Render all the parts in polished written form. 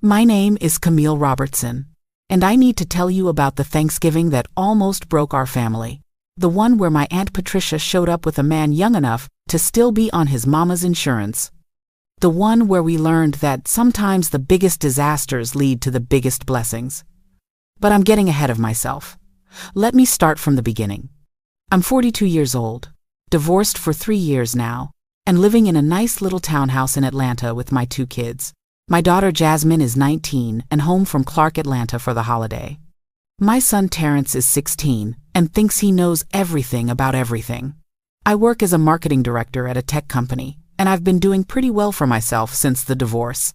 My name is Camille Robertson, and I need to tell you about the Thanksgiving that almost broke our family. The one where my Aunt Patricia showed up with a man young enough to still be on his mama's insurance. The one where we learned that sometimes the biggest disasters lead to the biggest blessings. But I'm getting ahead of myself. Let me start from the beginning. I'm 42 years old, divorced for 3 years now, and living in a nice little townhouse in Atlanta with my 2 kids. My daughter Jasmine is 19 and home from Clark, Atlanta for the holiday. My son Terrence is 16 and thinks he knows everything about everything. I work as a marketing director at a tech company, and I've been doing pretty well for myself since the divorce.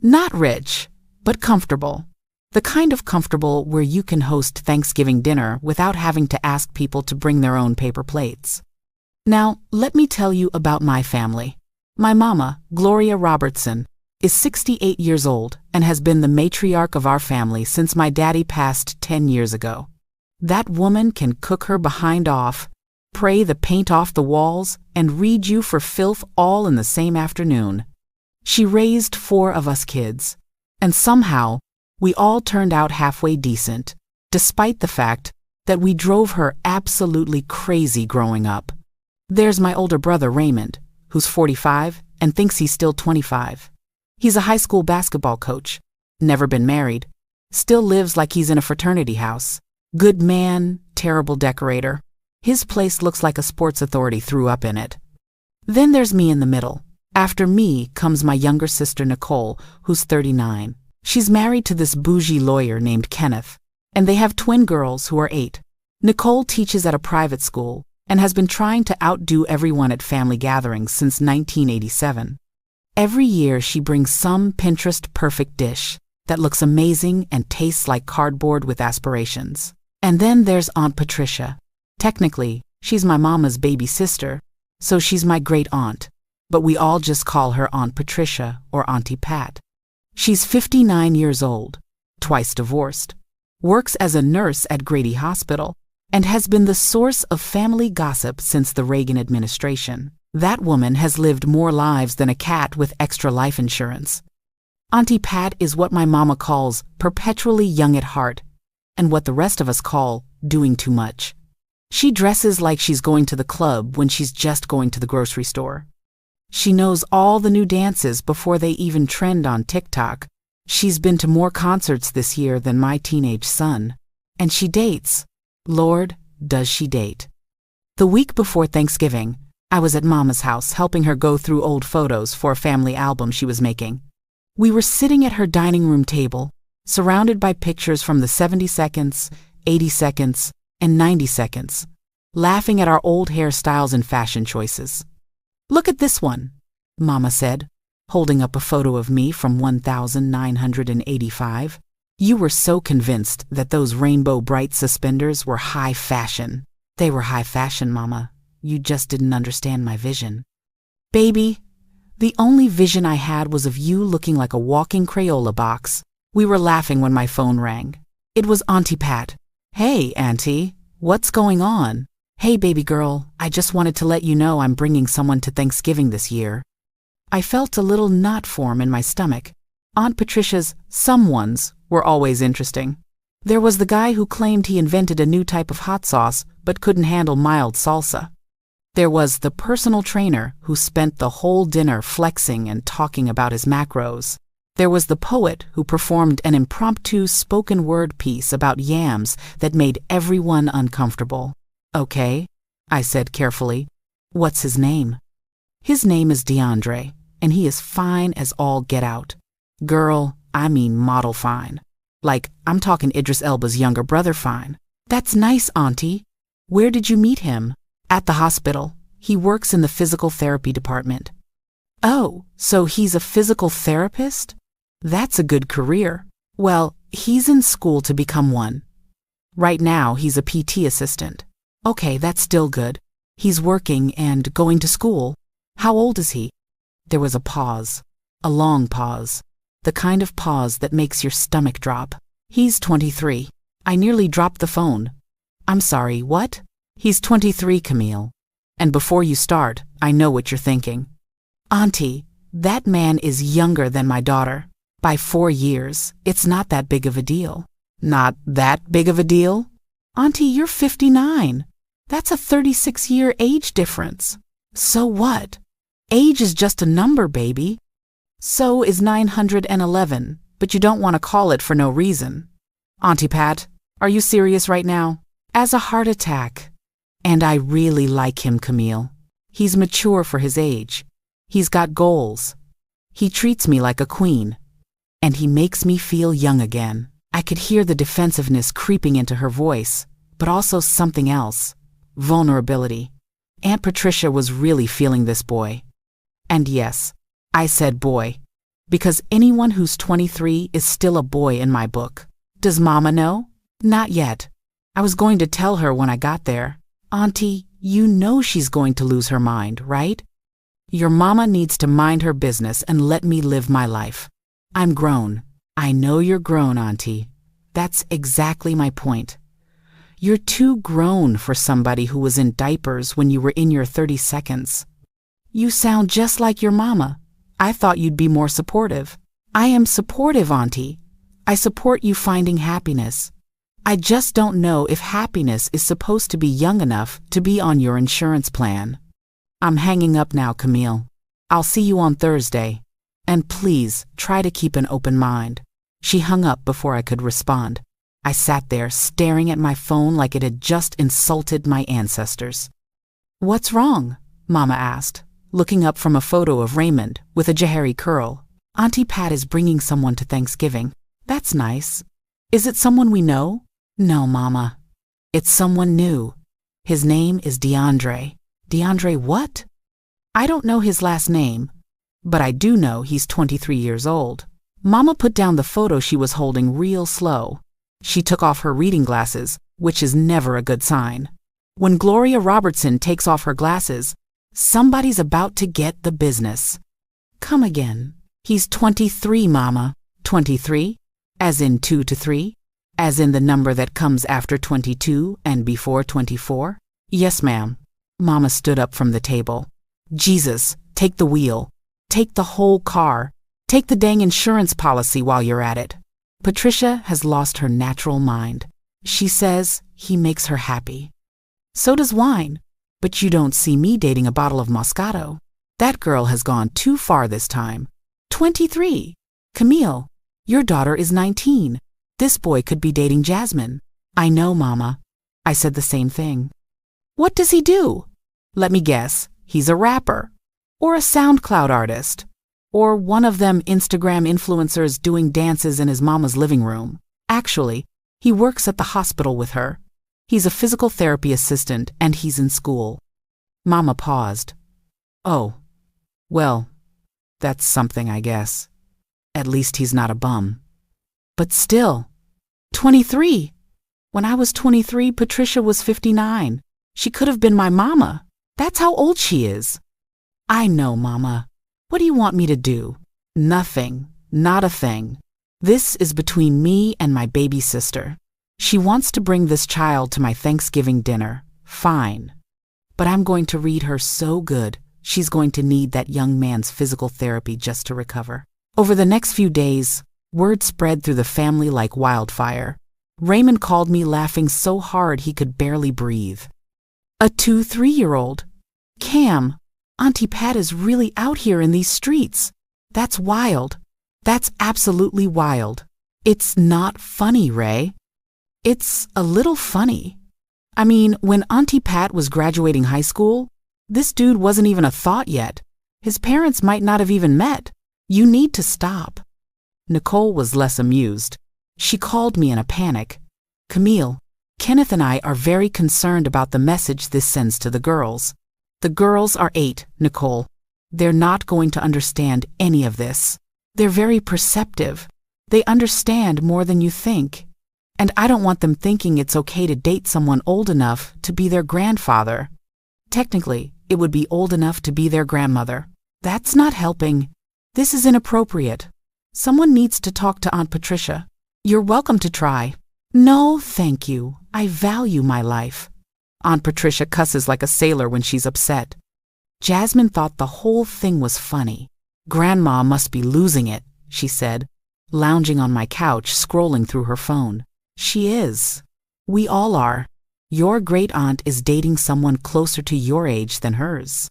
Not rich, but comfortable. The kind of comfortable where you can host Thanksgiving dinner without having to ask people to bring their own paper plates. Now, let me tell you about my family. My mama, Gloria Robertson, is 68 years old and has been the matriarch of our family since my daddy passed 10 years ago. That woman can cook her behind off, pray the paint off the walls, and read you for filth all in the same afternoon. She raised 4 of us kids, and somehow we all turned out halfway decent, despite the fact that we drove her absolutely crazy growing up. There's my older brother Raymond, who's 45 and thinks he's still 25. He's a high school basketball coach, never been married, still lives like he's in a fraternity house. Good man, terrible decorator. His place looks like a Sports Authority threw up in it. Then there's me in the middle. After me comes my younger sister Nicole, who's 39. She's married to this bougie lawyer named Kenneth, and they have twin girls who are 8. Nicole teaches at a private school and has been trying to outdo everyone at family gatherings since 1987. Every year she brings some Pinterest-perfect dish that looks amazing and tastes like cardboard with aspirations. And then there's Aunt Patricia. Technically, she's my mama's baby sister, so she's my great aunt, but we all just call her Aunt Patricia or Auntie Pat. She's 59 years old, twice divorced, works as a nurse at Grady Hospital, and has been the source of family gossip since the Reagan administration. That woman has lived more lives than a cat with extra life insurance. Auntie Pat is what my mama calls perpetually young at heart, and what the rest of us call doing too much. She dresses like she's going to the club when she's just going to the grocery store. She knows all the new dances before they even trend on TikTok. She's been to more concerts this year than my teenage son. And she dates. Lord, does she date. The week before Thanksgiving, I was at Mama's house helping her go through old photos for a family album she was making. We were sitting at her dining room table, surrounded by pictures from the 70 seconds, 80 seconds, and 90 seconds, laughing at our old hairstyles and fashion choices. Look at this one, Mama said, holding up a photo of me from 1985. You were so convinced that those rainbow bright suspenders were high fashion. They were high fashion, Mama. You just didn't understand my vision. Baby, the only vision I had was of you looking like a walking Crayola box. We were laughing when my phone rang. It was Auntie Pat. Hey, Auntie, what's going on? Hey, baby girl, I just wanted to let you know I'm bringing someone to Thanksgiving this year. I felt a little knot form in my stomach. Aunt Patricia's someones were always interesting. There was the guy who claimed he invented a new type of hot sauce but couldn't handle mild salsa. There was the personal trainer who spent the whole dinner flexing and talking about his macros. There was the poet who performed an impromptu spoken word piece about yams that made everyone uncomfortable. Okay, I said carefully. What's his name? His name is DeAndre, and he is fine as all get out. Girl, I mean model fine. Like, I'm talking Idris Elba's younger brother fine. That's nice, Auntie. Where did you meet him? At the hospital. He works in the physical therapy department. Oh, so he's a physical therapist? That's a good career. Well, he's in school to become one. Right now, he's a PT assistant. Okay, that's still good. He's working and going to school. How old is he? There was a pause. A long pause. The kind of pause that makes your stomach drop. He's 23. I nearly dropped the phone. I'm sorry, what? He's 23, Camille. And before you start, I know what you're thinking. Auntie, that man is younger than my daughter. By 4 years, it's not that big of a deal. Not that big of a deal? Auntie, you're 59. That's a 36-year age difference. So what? Age is just a number, baby. So is 911, but you don't want to call it for no reason. Auntie Pat, are you serious right now? As a heart attack. And I really like him, Camille. He's mature for his age. He's got goals. He treats me like a queen. And he makes me feel young again. I could hear the defensiveness creeping into her voice, but also something else. Vulnerability. Aunt Patricia was really feeling this boy. And yes, I said boy, because anyone who's 23 is still a boy in my book. Does Mama know? Not yet. I was going to tell her when I got there. Auntie, you know she's going to lose her mind, right? Your mama needs to mind her business and let me live my life. I'm grown. I know you're grown, Auntie. That's exactly my point. You're too grown for somebody who was in diapers when you were in your 32nds. You sound just like your mama. I thought you'd be more supportive. I am supportive, Auntie. I support you finding happiness. I just don't know if happiness is supposed to be young enough to be on your insurance plan. I'm hanging up now, Camille. I'll see you on Thursday. And please, try to keep an open mind. She hung up before I could respond. I sat there staring at my phone like it had just insulted my ancestors. What's wrong? Mama asked, looking up from a photo of Raymond with a Jahari curl. Auntie Pat is bringing someone to Thanksgiving. That's nice. Is it someone we know? No, Mama. It's someone new. His name is DeAndre. DeAndre what? I don't know his last name, but I do know he's 23 years old. Mama put down the photo she was holding real slow. She took off her reading glasses, which is never a good sign. When Gloria Robertson takes off her glasses, somebody's about to get the business. Come again. He's 23, Mama. 23? As in 2 to 3? As in the number that comes after 22 and before 24? Yes, ma'am. Mama stood up from the table. Jesus, take the wheel. Take the whole car. Take the dang insurance policy while you're at it. Patricia has lost her natural mind. She says he makes her happy. So does wine. But you don't see me dating a bottle of Moscato. That girl has gone too far this time. 23. Camille, your daughter is 19. This boy could be dating Jasmine. I know, Mama. I said the same thing. What does he do? Let me guess. He's a rapper. Or a SoundCloud artist. Or one of them Instagram influencers doing dances in his mama's living room. Actually, he works at the hospital with her. He's a physical therapy assistant and he's in school. Mama paused. Oh, well, that's something, I guess. At least he's not a bum. But still, 23. When I was 23, Patricia was 59. She could have been my mama. That's how old she is. I know, Mama. What do you want me to do? Nothing. Not a thing. This is between me and my baby sister. She wants to bring this child to my Thanksgiving dinner. Fine. But I'm going to read her so good, she's going to need that young man's physical therapy just to recover. Over the next few days, word spread through the family like wildfire. Raymond called me laughing so hard he could barely breathe. A 2-3-year-old. Cam, Auntie Pat is really out here in these streets. That's wild. That's absolutely wild. It's not funny, Ray. It's a little funny. I mean, when Auntie Pat was graduating high school, this dude wasn't even a thought yet. His parents might not have even met. You need to stop. Nicole was less amused. She called me in a panic. Camille, Kenneth and I are very concerned about the message this sends to the girls. The girls are 8, Nicole. They're not going to understand any of this. They're very perceptive. They understand more than you think. And I don't want them thinking it's okay to date someone old enough to be their grandfather. Technically, it would be old enough to be their grandmother. That's not helping. This is inappropriate. Someone needs to talk to Aunt Patricia. You're welcome to try. No, thank you. I value my life. Aunt Patricia cusses like a sailor when she's upset. Jasmine thought the whole thing was funny. Grandma must be losing it, she said. lounging on my couch, scrolling through her phone. She is. We all are. Your great-aunt is dating someone closer to your age than hers.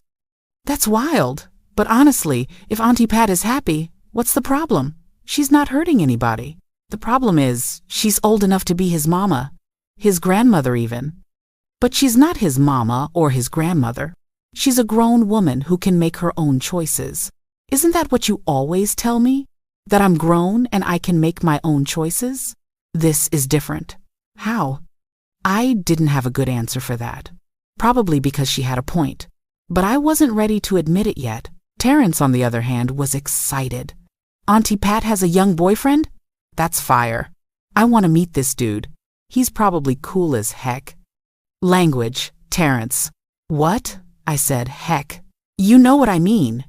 That's wild. But honestly, if Auntie Pat is happy, what's the problem? She's not hurting anybody. The problem is, she's old enough to be his mama, his grandmother even. But she's not his mama or his grandmother. She's a grown woman who can make her own choices. Isn't that what you always tell me? That I'm grown and I can make my own choices? This is different. How? I didn't have a good answer for that. Probably because she had a point. But I wasn't ready to admit it yet. Terrence, on the other hand, was excited. Auntie Pat has a young boyfriend? That's fire. I want to meet this dude. He's probably cool as heck. Language, Terrence. What? I said, heck. You know what I mean.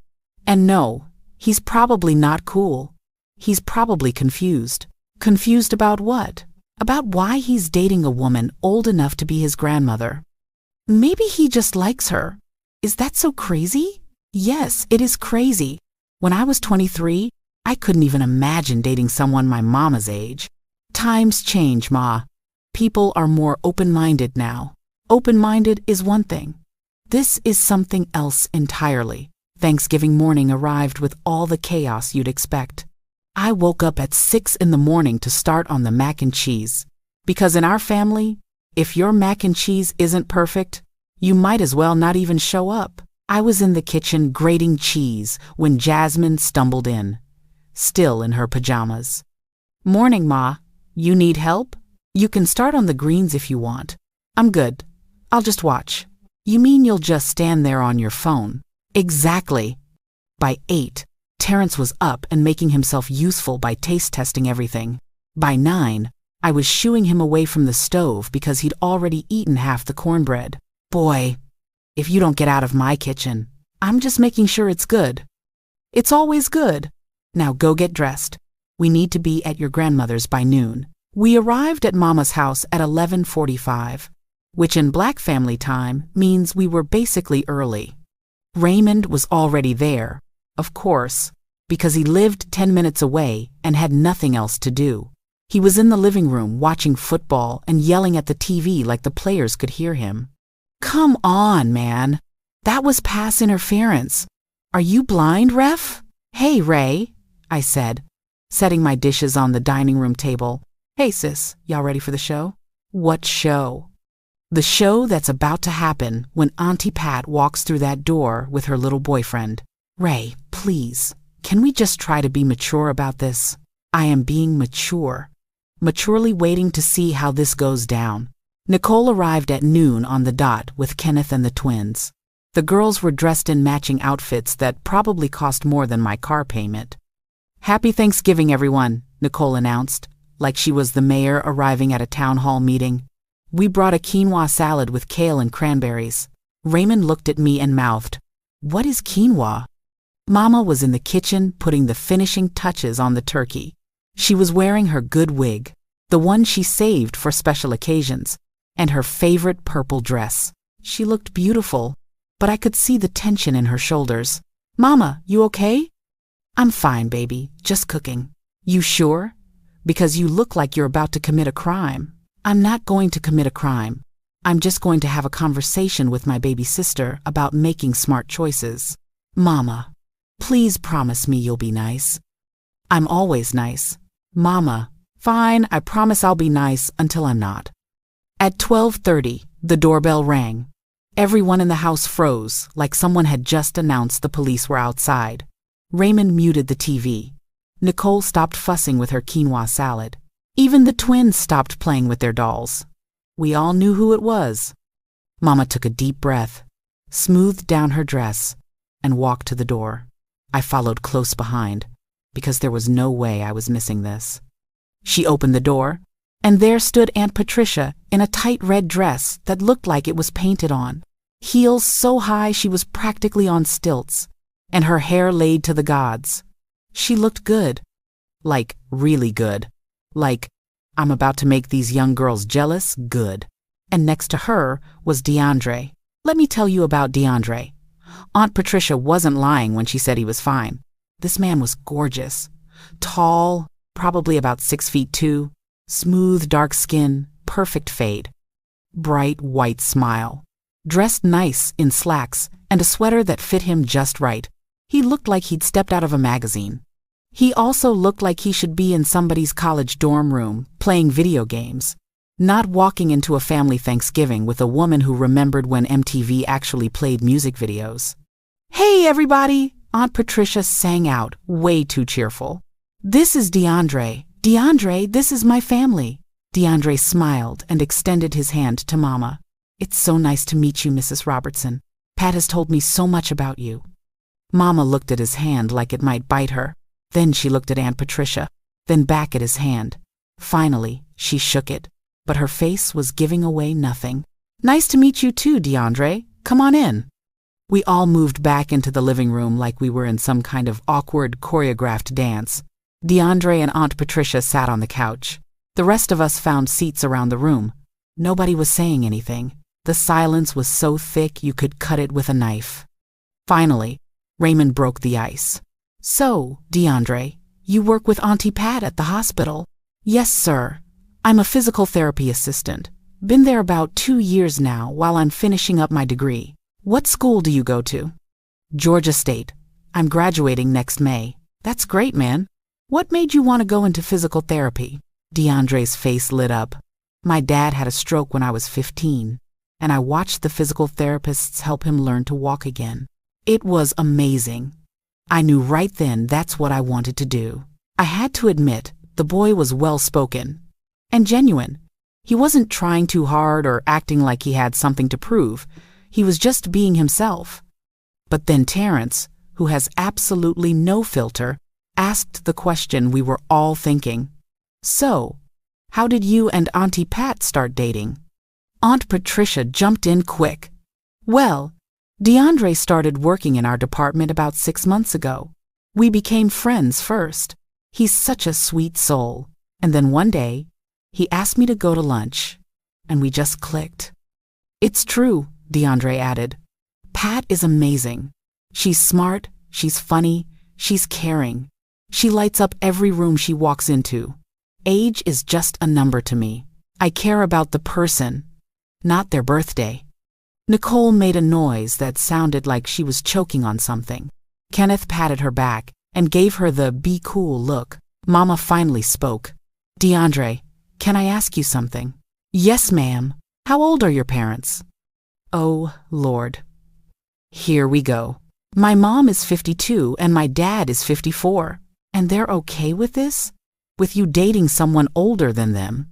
And no, he's probably not cool. He's probably confused. Confused about what? About why he's dating a woman old enough to be his grandmother. Maybe he just likes her. Is that so crazy? Yes, it is crazy. When I was 23, I couldn't even imagine dating someone my mama's age. Times change, Ma. People are more open-minded now. Open-minded is one thing. This is something else entirely. Thanksgiving morning arrived with all the chaos you'd expect. I woke up at 6 in the morning to start on the mac and cheese. Because in our family, if your mac and cheese isn't perfect, you might as well not even show up. I was in the kitchen grating cheese when Jasmine stumbled in, still in her pajamas. Morning, Ma. You need help? You can start on the greens if you want. I'm good. I'll just watch. You mean you'll just stand there on your phone? Exactly. By 8, Terrence was up and making himself useful by taste testing everything. By 9, I was shooing him away from the stove because he'd already eaten half the cornbread. Boy, if you don't get out of my kitchen, I'm just making sure it's good. It's always good. Now go get dressed. We need to be at your grandmother's by noon. We arrived at Mama's house at 11:45, which in Black family time means we were basically early. Raymond was already there, of course, because he lived 10 minutes away and had nothing else to do. He was in the living room watching football and yelling at the TV like the players could hear him. Come on, man. That was pass interference. Are you blind, ref? Hey, Ray, I said, setting my dishes on the dining room table. Hey, sis, y'all ready for the show? What show? The show that's about to happen when Auntie Pat walks through that door with her little boyfriend. Ray, please, can we just try to be mature about this? I am being mature. Maturely waiting to see how this goes down. Nicole arrived at noon on the dot with Kenneth and the twins. The girls were dressed in matching outfits that probably cost more than my car payment. Happy Thanksgiving, everyone, Nicole announced, like she was the mayor arriving at a town hall meeting. We brought a quinoa salad with kale and cranberries. Raymond looked at me and mouthed, "What is quinoa?" Mama was in the kitchen putting the finishing touches on the turkey. She was wearing her good wig, the one she saved for special occasions, and her favorite purple dress. She looked beautiful, but I could see the tension in her shoulders. Mama, you okay? I'm fine, baby, just cooking. You sure? Because you look like you're about to commit a crime. I'm not going to commit a crime. I'm just going to have a conversation with my baby sister about making smart choices. Mama, please promise me you'll be nice. I'm always nice. Mama, fine, I promise I'll be nice until I'm not. At 12:30, the doorbell rang. Everyone in the house froze, like someone had just announced the police were outside. Raymond muted the TV. Nicole stopped fussing with her quinoa salad. Even the twins stopped playing with their dolls. We all knew who it was. Mama took a deep breath, smoothed down her dress, and walked to the door. I followed close behind, because there was no way I was missing this. She opened the door, and there stood Aunt Patricia in a tight red dress that looked like it was painted on, heels so high she was practically on stilts, and her hair laid to the gods. She looked good. Like, really good. Like, I'm about to make these young girls jealous, good. And next to her was DeAndre. Let me tell you about DeAndre. Aunt Patricia wasn't lying when she said he was fine. This man was gorgeous. Tall, probably about 6 feet 2, smooth dark skin, perfect fade, bright white smile, dressed nice in slacks and a sweater that fit him just right. He looked like he'd stepped out of a magazine. He also looked like he should be in somebody's college dorm room, playing video games, not walking into a family Thanksgiving with a woman who remembered when MTV actually played music videos. "Hey, everybody!" Aunt Patricia sang out, way too cheerful. "This is DeAndre. DeAndre, this is my family." DeAndre smiled and extended his hand to Mama. "It's so nice to meet you, Mrs. Robertson. Pat has told me so much about you." Mama looked at his hand like it might bite her. Then she looked at Aunt Patricia, then back at his hand. Finally, she shook it, but her face was giving away nothing. "Nice to meet you too, DeAndre. Come on in." We all moved back into the living room like we were in some kind of awkward, choreographed dance. DeAndre and Aunt Patricia sat on the couch. The rest of us found seats around the room. Nobody was saying anything. The silence was so thick you could cut it with a knife. Finally, Raymond broke the ice. "So, DeAndre, you work with Auntie Pat at the hospital?" "Yes, sir. I'm a physical therapy assistant. Been there about 2 years now while I'm finishing up my degree." "What school do you go to?" "Georgia State. I'm graduating next May." "That's great, man. What made you want to go into physical therapy?" DeAndre's face lit up. "My dad had a stroke when I was 15, and I watched the physical therapists help him learn to walk again. It was amazing. I knew right then that's what I wanted to do." I had to admit, the boy was well-spoken and genuine. He wasn't trying too hard or acting like he had something to prove. He was just being himself. But then Terrence, who has absolutely no filter, asked the question we were all thinking. "So, how did you and Auntie Pat start dating?" Aunt Patricia jumped in quick. "Well, DeAndre started working in our department about 6 months ago. We became friends first. He's such a sweet soul. And then one day, he asked me to go to lunch, and we just clicked." "It's true," DeAndre added. "Pat is amazing. She's smart, she's funny, she's caring. She lights up every room she walks into. Age is just a number to me. I care about the person, not their birthday." Nicole made a noise that sounded like she was choking on something. Kenneth patted her back and gave her the "be cool" look. Mama finally spoke. "DeAndre, can I ask you something?" "Yes, ma'am. How old are your parents?" "Oh, Lord. Here we go. My mom is 52 and my dad is 54. And they're okay with this? With you dating someone older than them?"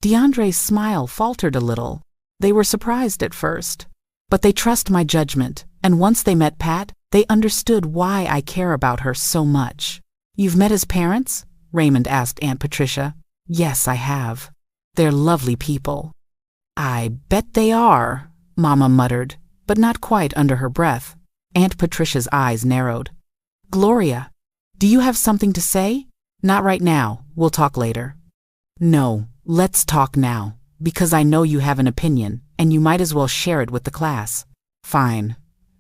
DeAndre's smile faltered a little. They were surprised at first. "But they trust my judgment, and once they met Pat, they understood why I care about her so much." "You've met his parents?" Raymond asked Aunt Patricia. "Yes, I have. They're lovely people." "I bet they are," Mama muttered, but not quite under her breath. Aunt Patricia's eyes narrowed. "Gloria, do you have something to say?" "Not right now. We'll talk later." "No, let's talk now, because I know you have an opinion, and you might as well share it with the class." "Fine.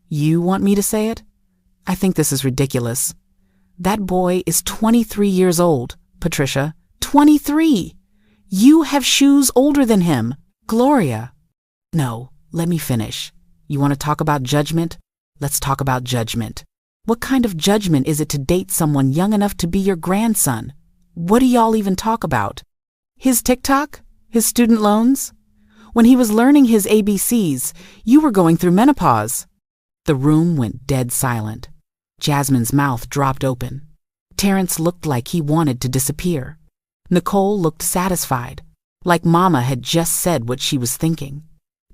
You want me to say it?" "I think this is ridiculous. That boy is 23 years old, Patricia. 23! You have shoes older than him. Gloria." "No, let me finish. You want to talk about judgment? Let's talk about judgment. What kind of judgment is it to date someone young enough to be your grandson? What do y'all even talk about? His TikTok? His student loans? When he was learning his ABCs, you were going through menopause." The room went dead silent. Jasmine's mouth dropped open. Terrence looked like he wanted to disappear. Nicole looked satisfied, like Mama had just said what she was thinking.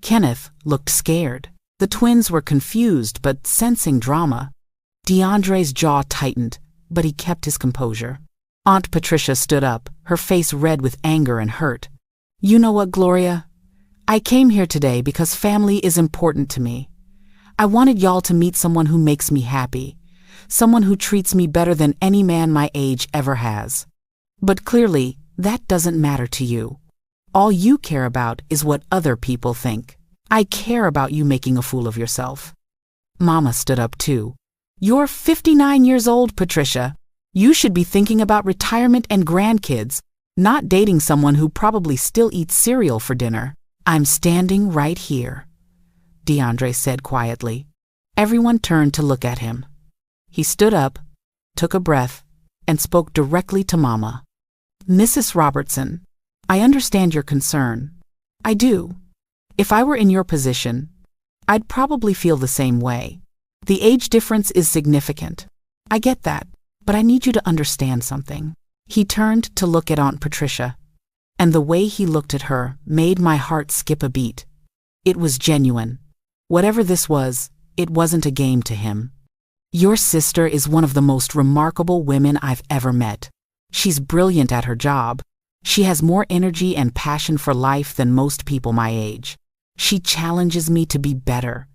Kenneth looked scared. The twins were confused but sensing drama. DeAndre's jaw tightened, but he kept his composure. Aunt Patricia stood up, her face red with anger and hurt. "You know what, Gloria? I came here today because family is important to me. I wanted y'all to meet someone who makes me happy, someone who treats me better than any man my age ever has. But clearly, that doesn't matter to you. All you care about is what other people think. I care about you making a fool of yourself." Mama stood up too. "You're 59 years old, Patricia. You should be thinking about retirement and grandkids, not dating someone who probably still eats cereal for dinner. I'm standing right here, DeAndre said quietly. Everyone turned to look at him. He stood up, took a breath, and spoke directly to Mama. Mrs. Robertson, I understand your concern. I do. If I were in your position, I'd probably feel the same way. The age difference is significant. I get that, but I need you to understand something. He turned to look at Aunt Patricia, and the way he looked at her made my heart skip a beat. It was genuine. Whatever this was, it wasn't a game to him. Your sister is one of the most remarkable women I've ever met. She's brilliant at her job. She has more energy and passion for life than most people my age. She challenges me to be better.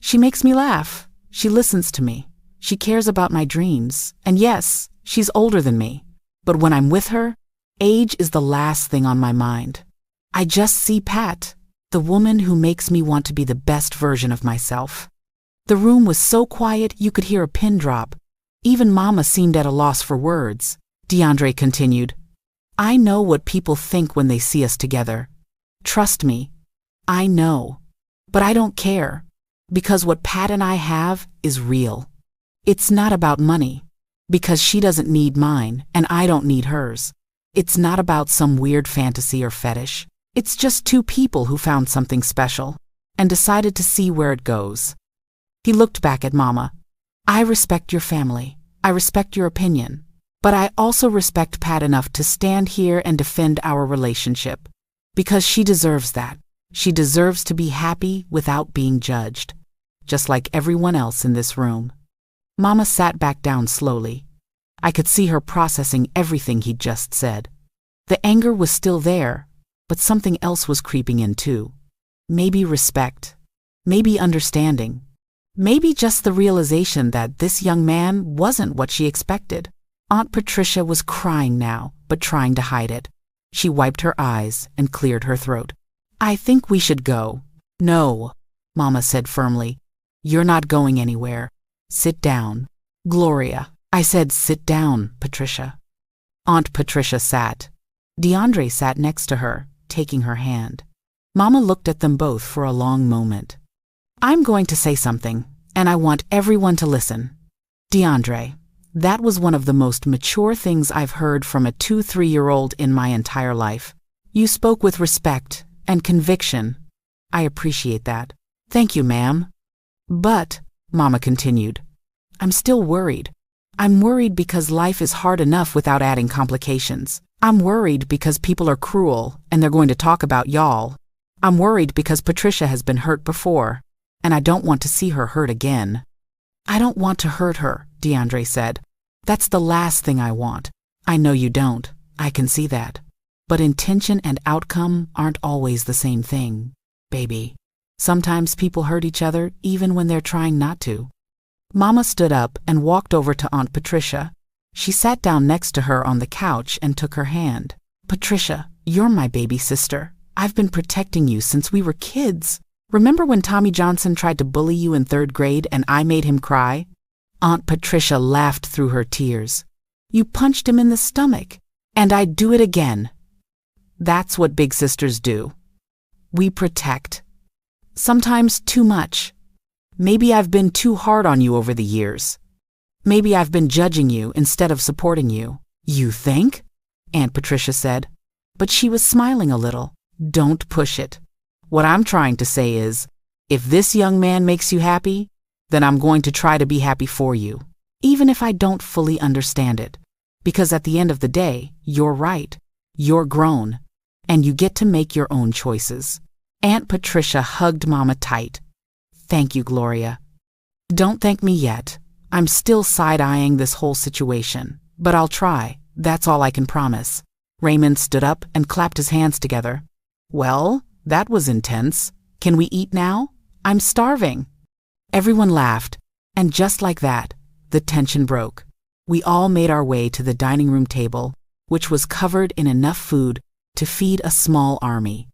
She makes me laugh. She listens to me. She cares about my dreams. And yes, she's older than me. But when I'm with her, age is the last thing on my mind. I just see Pat, the woman who makes me want to be the best version of myself. The room was so quiet you could hear a pin drop. Even Mama seemed at a loss for words. DeAndre continued, I know what people think when they see us together. Trust me, I know. But I don't care, because what Pat and I have is real. It's not about money, because she doesn't need mine and I don't need hers. It's not about some weird fantasy or fetish. It's just two people who found something special and decided to see where it goes. He looked back at Mama. I respect your family. I respect your opinion. But I also respect Pat enough to stand here and defend our relationship. Because she deserves that. She deserves to be happy without being judged. Just like everyone else in this room. Mama sat back down slowly. I could see her processing everything he'd just said. The anger was still there, but something else was creeping in too. Maybe respect. Maybe understanding. Maybe just the realization that this young man wasn't what she expected. Aunt Patricia was crying now, but trying to hide it. She wiped her eyes and cleared her throat. I think we should go. No, Mama said firmly. You're not going anywhere. Sit down. Gloria, I said sit down, Patricia. Aunt Patricia sat. DeAndre sat next to her, taking her hand. Mama looked at them both for a long moment. I'm going to say something, and I want everyone to listen. DeAndre, that was one of the most mature things I've heard from a 2-3-year-old in my entire life. You spoke with respect and conviction. I appreciate that. Thank you, ma'am. But, Mama continued, I'm still worried. I'm worried because life is hard enough without adding complications. I'm worried because people are cruel and they're going to talk about y'all. I'm worried because Patricia has been hurt before, and I don't want to see her hurt again. I don't want to hurt her, DeAndre said. That's the last thing I want. I know you don't. I can see that. But intention and outcome aren't always the same thing, baby. Sometimes people hurt each other even when they're trying not to. Mama stood up and walked over to Aunt Patricia. She sat down next to her on the couch and took her hand. Patricia, you're my baby sister. I've been protecting you since we were kids. Remember when Tommy Johnson tried to bully you in 3rd grade and I made him cry? Aunt Patricia laughed through her tears. You punched him in the stomach, and I'd do it again. That's what big sisters do. We protect. Sometimes too much. Maybe I've been too hard on you over the years. Maybe I've been judging you instead of supporting you. You think? Aunt Patricia said. But she was smiling a little. Don't push it. What I'm trying to say is, if this young man makes you happy, then I'm going to try to be happy for you, even if I don't fully understand it. Because at the end of the day, you're right. You're grown, and you get to make your own choices. Aunt Patricia hugged Mama tight. Thank you, Gloria. Don't thank me yet. I'm still side-eyeing this whole situation, but I'll try. That's all I can promise. Raymond stood up and clapped his hands together. Well, that was intense. Can we eat now? I'm starving. Everyone laughed, and just like that, the tension broke. We all made our way to the dining room table, which was covered in enough food to feed a small army.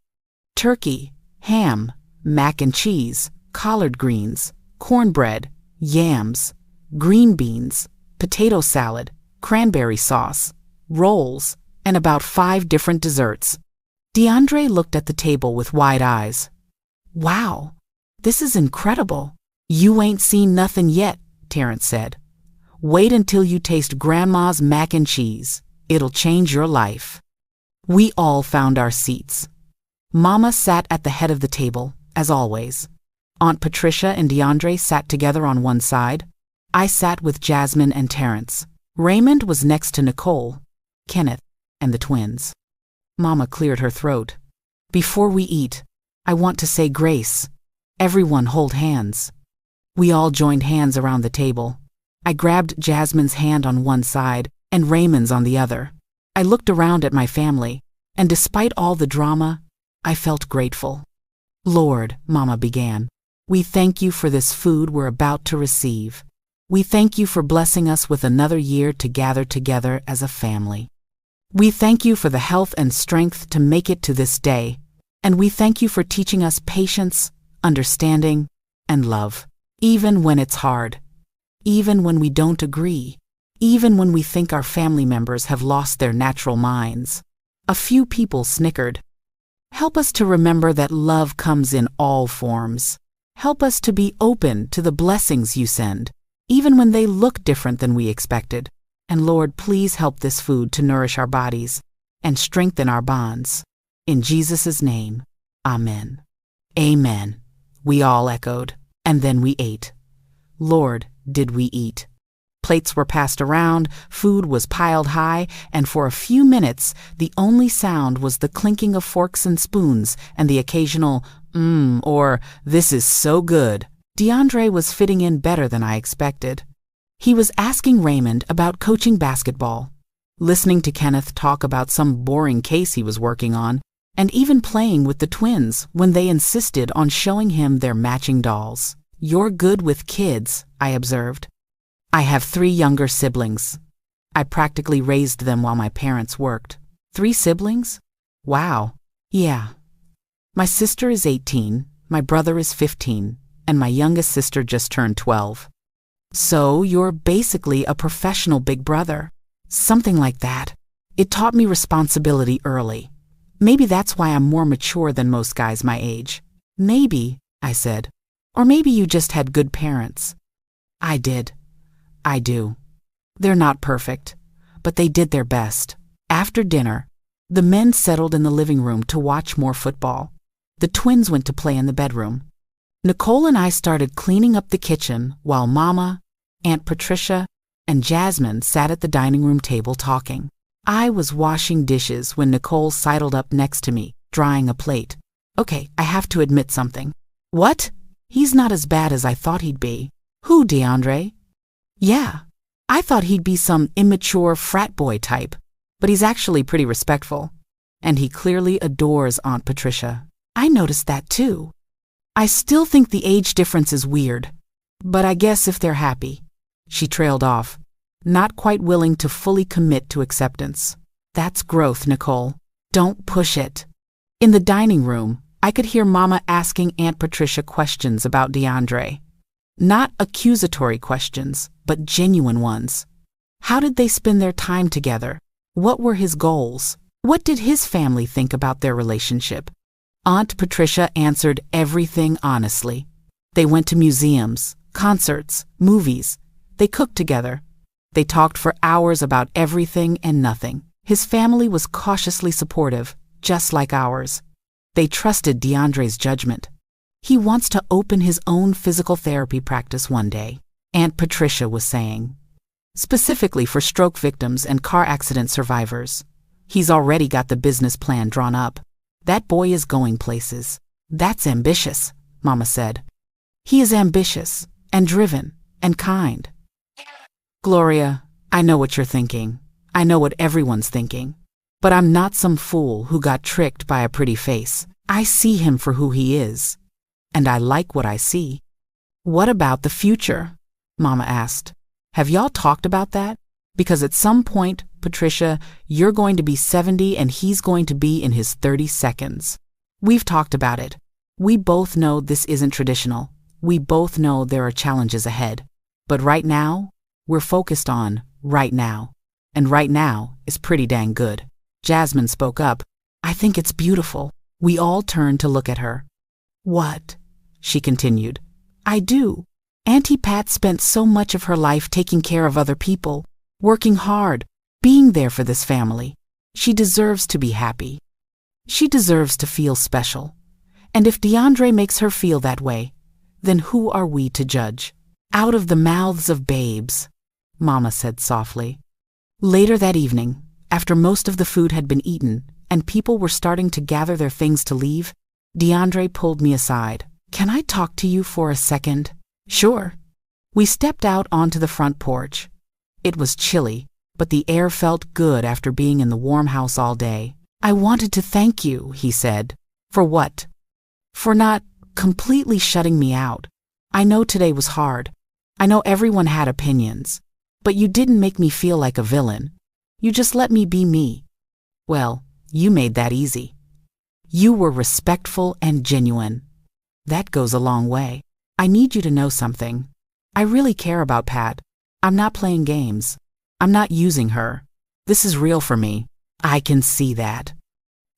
Turkey, ham, mac and cheese, collard greens, cornbread, yams, green beans, potato salad, cranberry sauce, rolls, and about 5 different desserts. DeAndre looked at the table with wide eyes. "Wow, this is incredible." "You ain't seen nothing yet," Terrence said. "Wait until you taste Grandma's mac and cheese. It'll change your life." We all found our seats. Mama sat at the head of the table, as always. Aunt Patricia and DeAndre sat together on one side. I sat with Jasmine and Terrence. Raymond was next to Nicole, Kenneth, and the twins. Mama cleared her throat. "Before we eat, I want to say grace. Everyone hold hands." We all joined hands around the table. I grabbed Jasmine's hand on one side and Raymond's on the other. I looked around at my family, and despite all the drama, I felt grateful. "Lord," Mama began, "we thank you for this food we're about to receive. We thank you for blessing us with another year to gather together as a family. We thank you for the health and strength to make it to this day, and we thank you for teaching us patience, understanding, and love, even when it's hard, even when we don't agree, even when we think our family members have lost their natural minds." A few people snickered. "Help us to remember that love comes in all forms. Help us to be open to the blessings you send, even when they look different than we expected. And Lord, please help this food to nourish our bodies and strengthen our bonds. In Jesus' name, Amen." "Amen," we all echoed, and then we ate. Lord, did we eat. Plates were passed around, food was piled high, and for a few minutes, the only sound was the clinking of forks and spoons and the occasional, or "this is so good." DeAndre was fitting in better than I expected. He was asking Raymond about coaching basketball, listening to Kenneth talk about some boring case he was working on, and even playing with the twins when they insisted on showing him their matching dolls. "You're good with kids," I observed. "I have 3 younger siblings. I practically raised them while my parents worked." 3 siblings? Wow. Yeah. My sister is 18, my brother is 15, and my youngest sister just turned 12. "So you're basically a professional big brother." Something like that. It taught me responsibility early. Maybe that's why I'm more mature than most guys my age. "Maybe," I said. "Or maybe you just had good parents." I did. I do. They're not perfect, but they did their best. After dinner, the men settled in the living room to watch more football. The twins went to play in the bedroom. Nicole and I started cleaning up the kitchen while Mama, Aunt Patricia, and Jasmine sat at the dining room table talking. I was washing dishes when Nicole sidled up next to me, drying a plate. "Okay, I have to admit something." "What?" "He's not as bad as I thought he'd be." "Who, DeAndre?" "Yeah, I thought he'd be some immature frat boy type, but he's actually pretty respectful. And he clearly adores Aunt Patricia." "I noticed that too." "I still think the age difference is weird, but I guess if they're happy." She trailed off, not quite willing to fully commit to acceptance. "That's growth, Nicole. Don't push it." In the dining room, I could hear Mama asking Aunt Patricia questions about DeAndre. Not accusatory questions, but genuine ones. How did they spend their time together? What were his goals? What did his family think about their relationship? Aunt Patricia answered everything honestly. They went to museums, concerts, movies. They cooked together. They talked for hours about everything and nothing. His family was cautiously supportive, just like ours. They trusted DeAndre's judgment. He wants to open his own physical therapy practice one day, Aunt Patricia was saying. Specifically for stroke victims and car accident survivors. He's already got the business plan drawn up. That boy is going places. "That's ambitious," Mama said. "He is ambitious and driven and kind." "Gloria, I know what you're thinking. I know what everyone's thinking. But I'm not some fool who got tricked by a pretty face. I see him for who he is. And I like what I see." "What about the future?" Mama asked. "Have y'all talked about that? Because at some point, Patricia, you're going to be 70 and he's going to be in his 32nd. We've talked about it. We both know this isn't traditional. We both know there are challenges ahead. But right now, we're focused on right now. and right now is pretty dang good. Jasmine spoke up. I think it's beautiful. We all turned to look at her. What? She continued. I do. Auntie Pat spent so much of her life taking care of other people, working hard, being there for this family. She deserves to be happy. She deserves to feel special. And if DeAndre makes her feel that way, then who are we to judge? Out of the mouths of babes, Mama said softly. Later that evening, after most of the food had been eaten and people were starting to gather their things to leave, DeAndre pulled me aside. Can I talk to you for a second? Sure. We stepped out onto the front porch. It was chilly, but the air felt good after being in the warm house all day. I wanted to thank you, he said. For what? For not completely shutting me out. I know today was hard. I know everyone had opinions. But you didn't make me feel like a villain. You just let me be me. Well, you made that easy. You were respectful and genuine. That goes a long way. I need you to know something. I really care about Pat. I'm not playing games. I'm not using her. This is real for me. I can see that.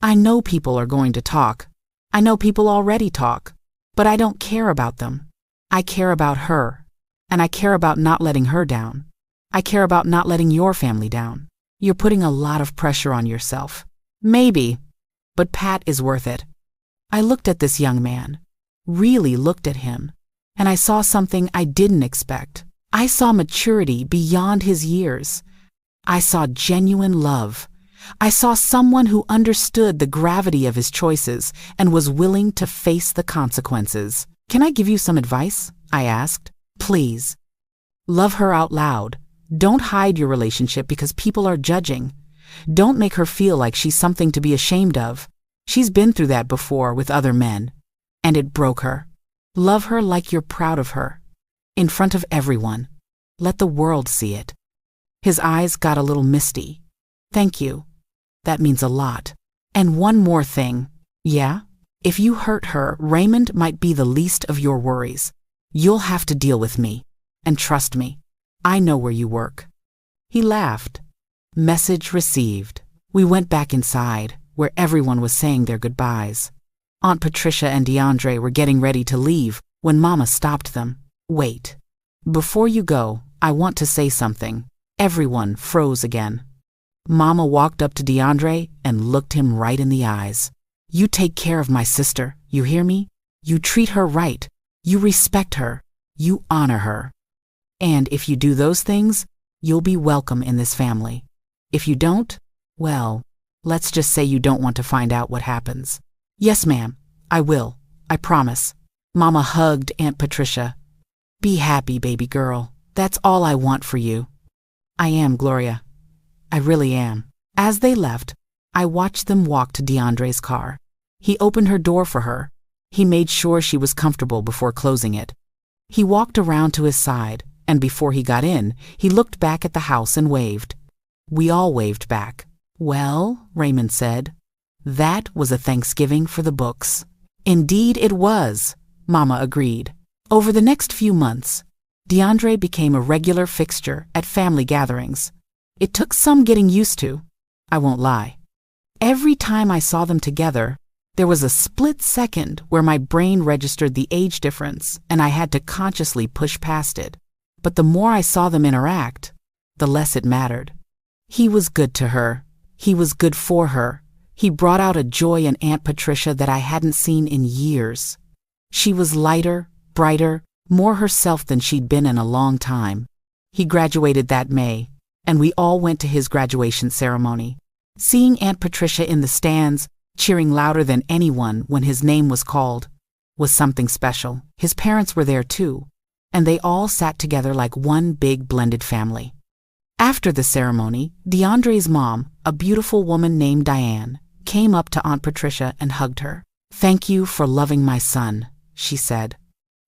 I know people are going to talk. I know people already talk. But I don't care about them. I care about her. And I care about not letting her down. I care about not letting your family down. You're putting a lot of pressure on yourself. Maybe. But Pat is worth it. I looked at this young man. Really looked at him. And I saw something I didn't expect. I saw maturity beyond his years. I saw genuine love. I saw someone who understood the gravity of his choices and was willing to face the consequences. Can I give you some advice? I asked. Please. Love her out loud. Don't hide your relationship because people are judging. Don't make her feel like she's something to be ashamed of. She's been through that before with other men. And it broke her. Love her like you're proud of her. In front of everyone. Let the world see it. His eyes got a little misty. Thank you. That means a lot. And one more thing. Yeah? If you hurt her, Raymond might be the least of your worries. You'll have to deal with me. And trust me, I know where you work. He laughed. Message received. We went back inside, where everyone was saying their goodbyes. Aunt Patricia and DeAndre were getting ready to leave when Mama stopped them. Wait. Before you go, I want to say something. Everyone froze again. Mama walked up to DeAndre and looked him right in the eyes. You take care of my sister, you hear me? You treat her right. You respect her. You honor her. And if you do those things, you'll be welcome in this family. If you don't, well, let's just say you don't want to find out what happens. Yes, ma'am, I will. I promise. Mama hugged Aunt Patricia. Be happy, baby girl. That's all I want for you. I am, Gloria. I really am. As they left, I watched them walk to DeAndre's car. He opened her door for her. He made sure she was comfortable before closing it. He walked around to his side, and before he got in, he looked back at the house and waved. We all waved back. Well, Raymond said, that was a Thanksgiving for the books. Indeed it was, Mama agreed. Over the next few months, DeAndre became a regular fixture at family gatherings. It took some getting used to, I won't lie. Every time I saw them together, there was a split second where my brain registered the age difference and I had to consciously push past it. But the more I saw them interact, the less it mattered. He was good to her. He was good for her. He brought out a joy in Aunt Patricia that I hadn't seen in years. She was lighter, brighter, more herself than she'd been in a long time. He graduated that May, and we all went to his graduation ceremony. Seeing Aunt Patricia in the stands, cheering louder than anyone when his name was called, was something special. His parents were there too, and they all sat together like one big blended family. After the ceremony, DeAndre's mom, a beautiful woman named Diane, came up to Aunt Patricia and hugged her. Thank you for loving my son, she said.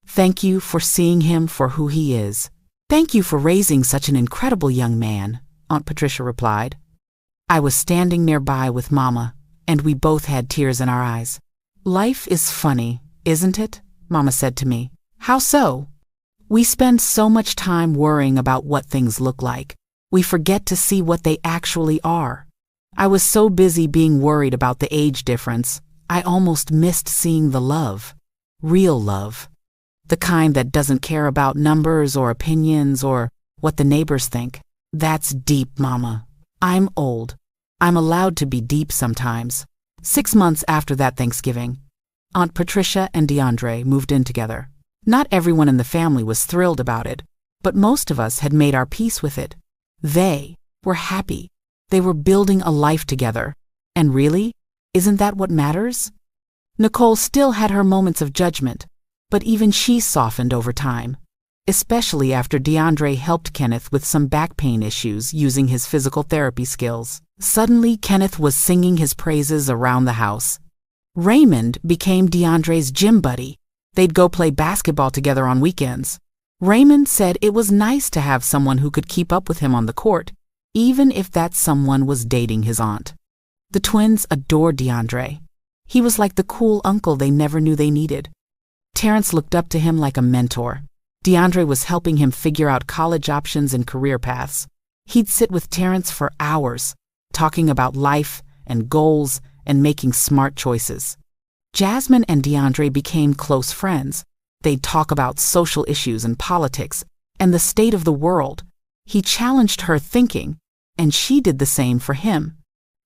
Thank you for seeing him for who he is. Thank you for raising such an incredible young man, Aunt Patricia replied. I was standing nearby with Mama, and we both had tears in our eyes. Life is funny, isn't it? Mama said to me. How so? We spend so much time worrying about what things look like. We forget to see what they actually are. I was so busy being worried about the age difference, I almost missed seeing the love. Real love. The kind that doesn't care about numbers or opinions or what the neighbors think. That's deep, Mama. I'm old. I'm allowed to be deep sometimes. 6 months after that Thanksgiving, Aunt Patricia and DeAndre moved in together. Not everyone in the family was thrilled about it, but most of us had made our peace with it. They were happy. They were building a life together. And really, isn't that what matters? Nicole still had her moments of judgment, but even she softened over time, especially after DeAndre helped Kenneth with some back pain issues using his physical therapy skills. Suddenly, Kenneth was singing his praises around the house. Raymond became DeAndre's gym buddy. They'd go play basketball together on weekends. Raymond said it was nice to have someone who could keep up with him on the court, even if that someone was dating his aunt. The twins adored DeAndre. He was like the cool uncle they never knew they needed. Terrence looked up to him like a mentor. DeAndre was helping him figure out college options and career paths. He'd sit with Terrence for hours, talking about life and goals and making smart choices. Jasmine and DeAndre became close friends. They'd talk about social issues and politics and the state of the world. He challenged her thinking, and she did the same for him.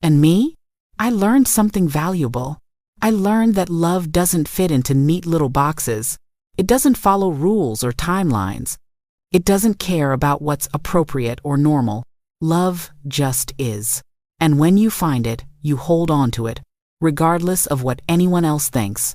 And me? I learned something valuable. I learned that love doesn't fit into neat little boxes. It doesn't follow rules or timelines. It doesn't care about what's appropriate or normal. Love just is. And when you find it, you hold on to it, regardless of what anyone else thinks.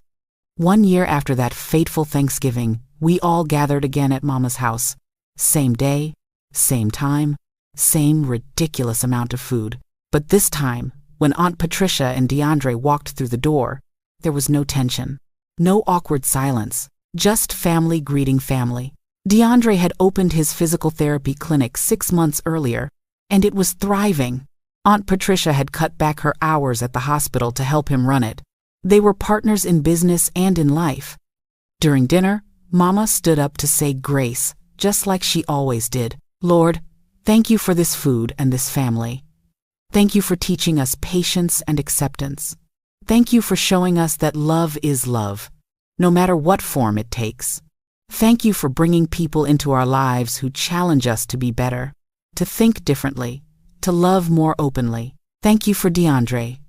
1 year after that fateful Thanksgiving, we all gathered again at Mama's house. Same day, same time, same ridiculous amount of food. But this time, when Aunt Patricia and DeAndre walked through the door, there was no tension, no awkward silence, just family greeting family. DeAndre had opened his physical therapy clinic 6 months earlier, and it was thriving. Aunt Patricia had cut back her hours at the hospital to help him run it. They were partners in business and in life. During dinner, Mama stood up to say grace, just like she always did. Lord, thank you for this food and this family. Thank you for teaching us patience and acceptance. Thank you for showing us that love is love, no matter what form it takes. Thank you for bringing people into our lives who challenge us to be better, to think differently, to love more openly. Thank you for DeAndre,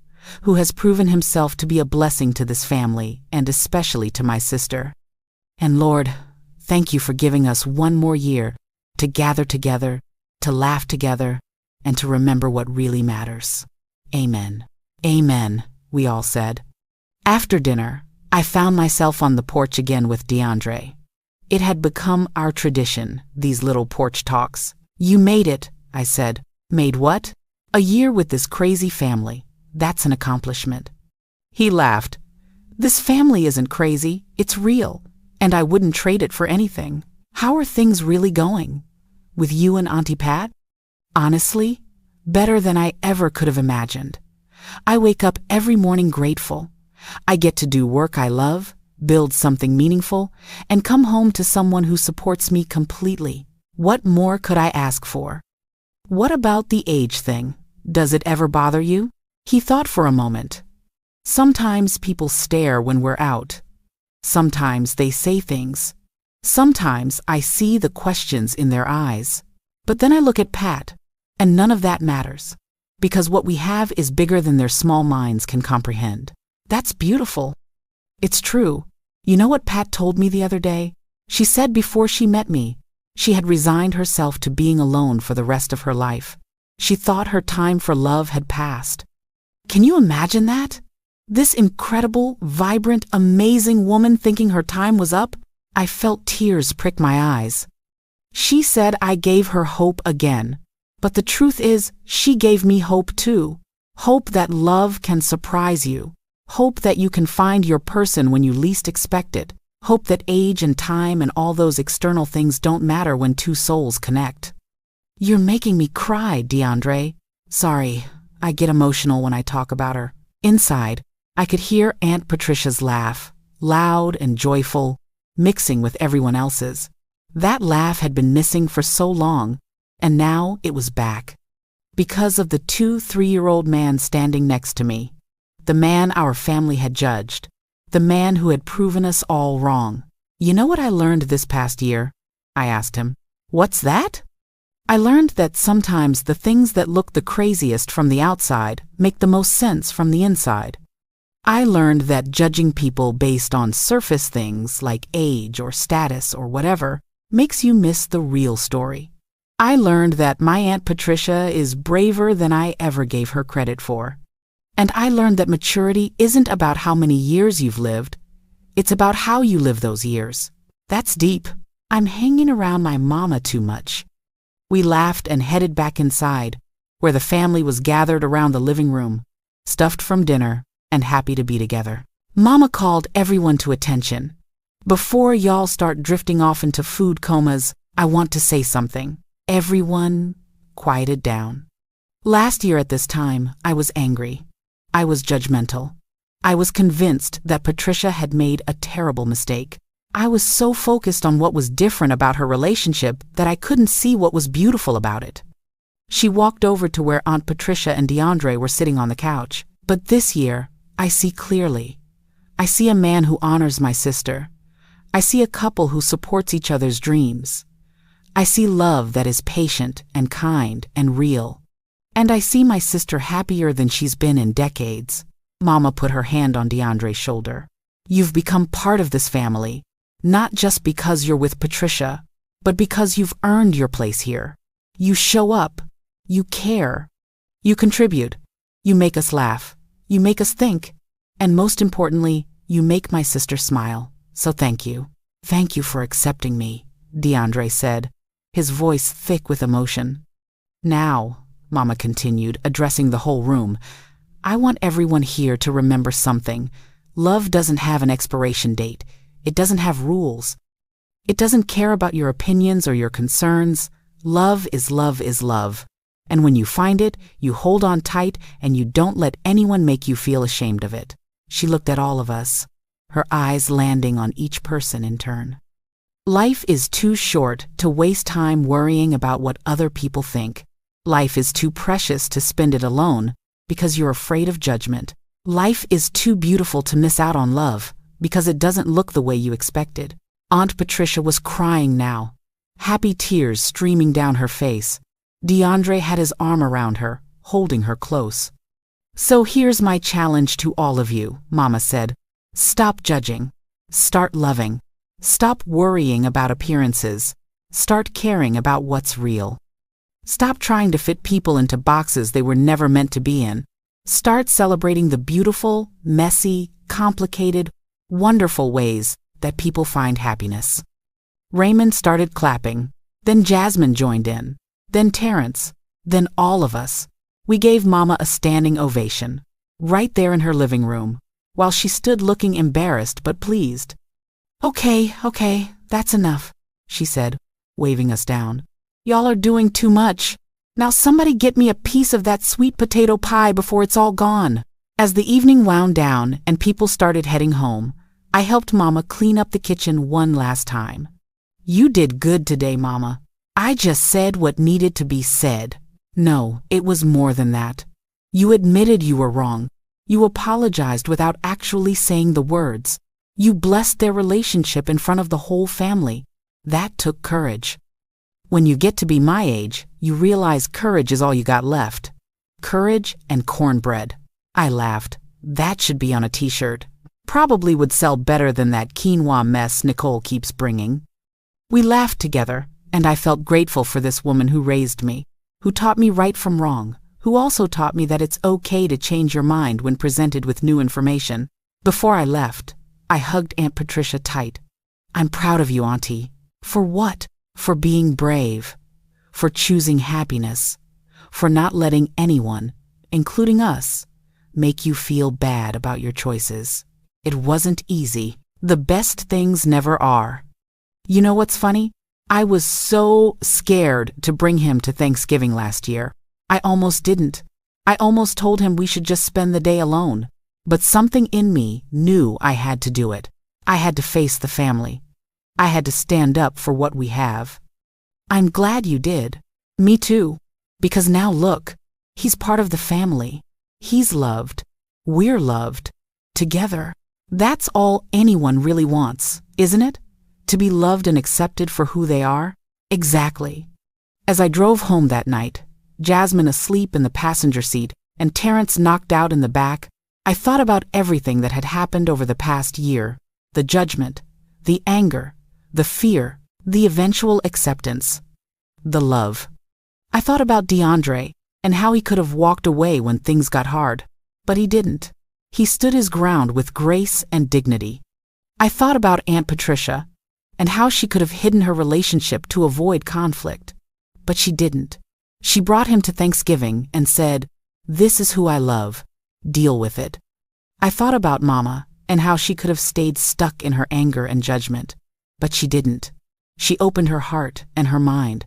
who has proven himself to be a blessing to this family and especially to my sister. And Lord, thank you for giving us 1 more year to gather together, to laugh together, and to remember what really matters. Amen. Amen, we all said. After dinner, I found myself on the porch again with DeAndre. It had become our tradition, these little porch talks. You made it, I said. Made what? A year with this crazy family. That's an accomplishment. He laughed. This family isn't crazy, it's real, and I wouldn't trade it for anything. How are things really going? With you and Auntie Pat? Honestly, better than I ever could have imagined. I wake up every morning grateful. I get to do work I love, build something meaningful, and come home to someone who supports me completely. What more could I ask for? What about the age thing? Does it ever bother you? He thought for a moment. Sometimes people stare when we're out. Sometimes they say things. Sometimes I see the questions in their eyes. But then I look at Pat, and none of that matters, because what we have is bigger than their small minds can comprehend. That's beautiful. It's true. You know what Pat told me the other day? She said before she met me, she had resigned herself to being alone for the rest of her life. She thought her time for love had passed. Can you imagine that? This incredible, vibrant, amazing woman thinking her time was up? I felt tears prick my eyes. She said I gave her hope again. But the truth is, she gave me hope too. Hope that love can surprise you. Hope that you can find your person when you least expect it. Hope that age and time and all those external things don't matter when 2 souls connect. You're making me cry, DeAndre. Sorry, I get emotional when I talk about her. Inside, I could hear Aunt Patricia's laugh, loud and joyful, mixing with everyone else's. That laugh had been missing for so long, And now it was back. Because of the 2-3-year-old man standing next to me. The man our family had judged. The man who had proven us all wrong. "You know what I learned this past year?" I asked him. "What's that?" "I learned that sometimes the things that look the craziest from the outside make the most sense from the inside. I learned that judging people based on surface things like age or status or whatever makes you miss the real story. I learned that my Aunt Patricia is braver than I ever gave her credit for. And I learned that maturity isn't about how many years you've lived, it's about how you live those years." That's deep. I'm hanging around my mama too much. We laughed and headed back inside, where the family was gathered around the living room, stuffed from dinner and happy to be together. Mama called everyone to attention. "Before y'all start drifting off into food comas, I want to say something." Everyone quieted down. "Last year at this time, I was angry. I was judgmental. I was convinced that Patricia had made a terrible mistake. I was so focused on what was different about her relationship that I couldn't see what was beautiful about it." She walked over to where Aunt Patricia and DeAndre were sitting on the couch. "But this year, I see clearly. I see a man who honors my sister. I see a couple who supports each other's dreams. I see love that is patient and kind and real. And I see my sister happier than she's been in decades." Mama put her hand on DeAndre's shoulder. "You've become part of this family, not just because you're with Patricia, but because you've earned your place here. You show up, you care, you contribute, you make us laugh, you make us think, and most importantly, you make my sister smile. So thank you. Thank you for accepting me," DeAndre said, his voice thick with emotion. "Now," Mama continued, addressing the whole room, "I want everyone here to remember something. Love doesn't have an expiration date. It doesn't have rules. It doesn't care about your opinions or your concerns. Love is love is love. And when you find it, you hold on tight and you don't let anyone make you feel ashamed of it." She looked at all of us, her eyes landing on each person in turn. "Life is too short to waste time worrying about what other people think. Life is too precious to spend it alone because you're afraid of judgment. Life is too beautiful to miss out on love because it doesn't look the way you expected." Aunt Patricia was crying now, happy tears streaming down her face. DeAndre had his arm around her, holding her close. "So here's my challenge to all of you," Mama said. "Stop judging. Start loving. Stop worrying about appearances. Start caring about what's real. Stop trying to fit people into boxes they were never meant to be in. Start celebrating the beautiful, messy, complicated, wonderful ways that people find happiness." Raymond started clapping. Then Jasmine joined in. Then Terrence. Then all of us. We gave Mama a standing ovation, right there in her living room, while she stood looking embarrassed but pleased. Okay, that's enough," she said, waving us down. "Y'all are doing too much. Now somebody get me a piece of that sweet potato pie before it's all gone." As the evening wound down and people started heading home, I helped Mama clean up the kitchen one last time. "You did good today, Mama. I just said what needed to be said." No, it was more than that. You admitted you were wrong. You apologized without actually saying the words. You blessed their relationship in front of the whole family. That took courage. When you get to be my age, you realize courage is all you got left. Courage and cornbread. I laughed. That should be on a t-shirt. Probably would sell better than that quinoa mess Nicole keeps bringing. We laughed together, and I felt grateful for this woman who raised me, who taught me right from wrong, who also taught me that it's okay to change your mind when presented with new information. Before I left, I hugged Aunt Patricia tight. "I'm proud of you, Auntie." "For what?" "For being brave, for choosing happiness, for not letting anyone, including us, make you feel bad about your choices. It wasn't easy. The best things never are." You know what's funny? I was so scared to bring him to Thanksgiving last year. I almost didn't. I almost told him we should just spend the day alone. But something in me knew I had to do it. I had to face the family. I had to stand up for what we have. "I'm glad you did." Me too. Because now look, he's part of the family. He's loved. We're loved. Together. That's all anyone really wants, isn't it? To be loved and accepted for who they are? Exactly. As I drove home that night, Jasmine asleep in the passenger seat and Terrence knocked out in the back, I thought about everything that had happened over the past year, the judgment, the anger, the fear, the eventual acceptance, the love. I thought about DeAndre and how he could have walked away when things got hard, but he didn't. He stood his ground with grace and dignity. I thought about Aunt Patricia and how she could have hidden her relationship to avoid conflict, but she didn't. She brought him to Thanksgiving and said, "This is who I love. Deal with it." I thought about Mama and how she could have stayed stuck in her anger and judgment, but she didn't. She opened her heart and her mind.